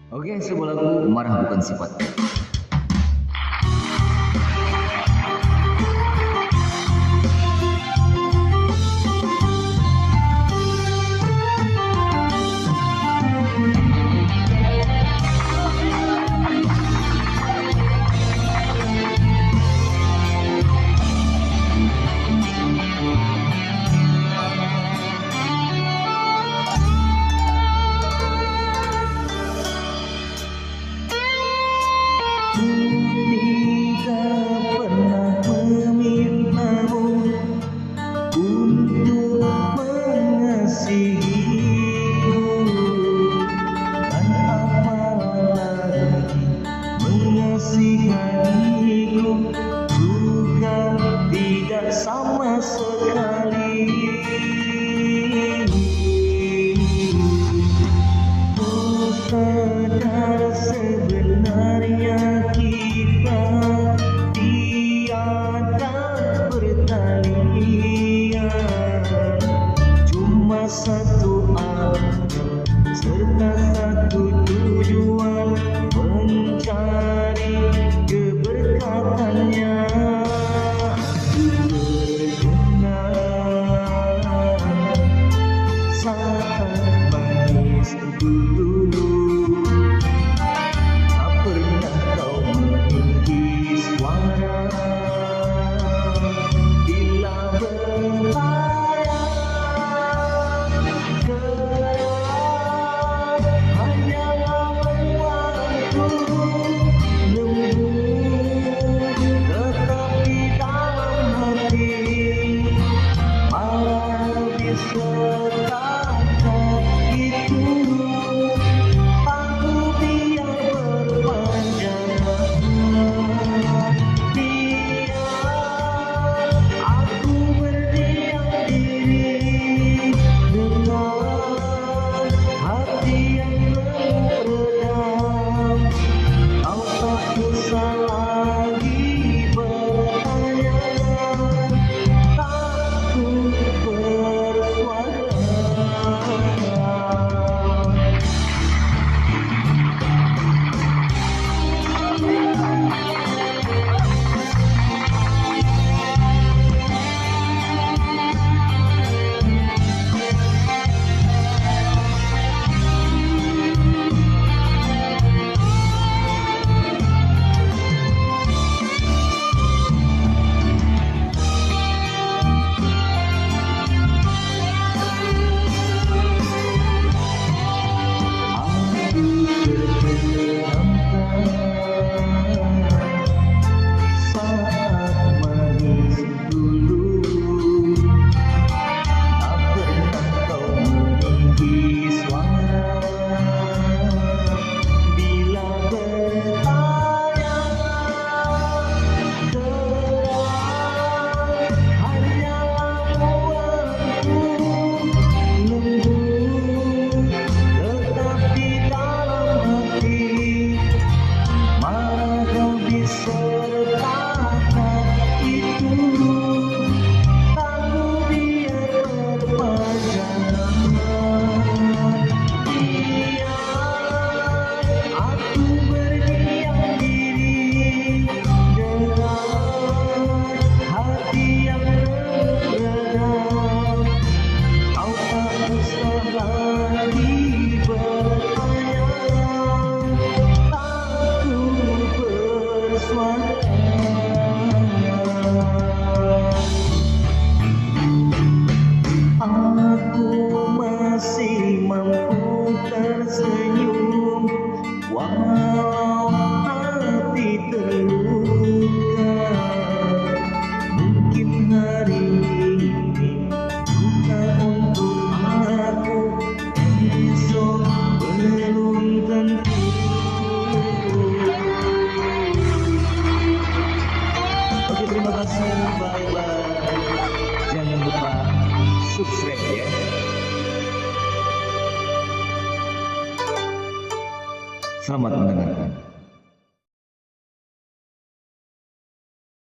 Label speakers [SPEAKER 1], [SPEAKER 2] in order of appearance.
[SPEAKER 1] Oke, sebuah lagu marah bukan sifat.
[SPEAKER 2] Hatiku juga tidak sama sekali. Ku sadar sebenarnya kita tiada pertalian, cuma satu arah serta satu tujuan, mencari keberkatannya. Terdengar saat manis dulu, tak pernah kau meninggi suara bila berhayal. Hanyalah waktu tersenyum walau hati terluka. Mungkin hari ini bukan untuk aku, esok belum tentu. Oke, terima kasih, bye-bye. Jangan lupa subscribe ya. Selamat mendengarkan.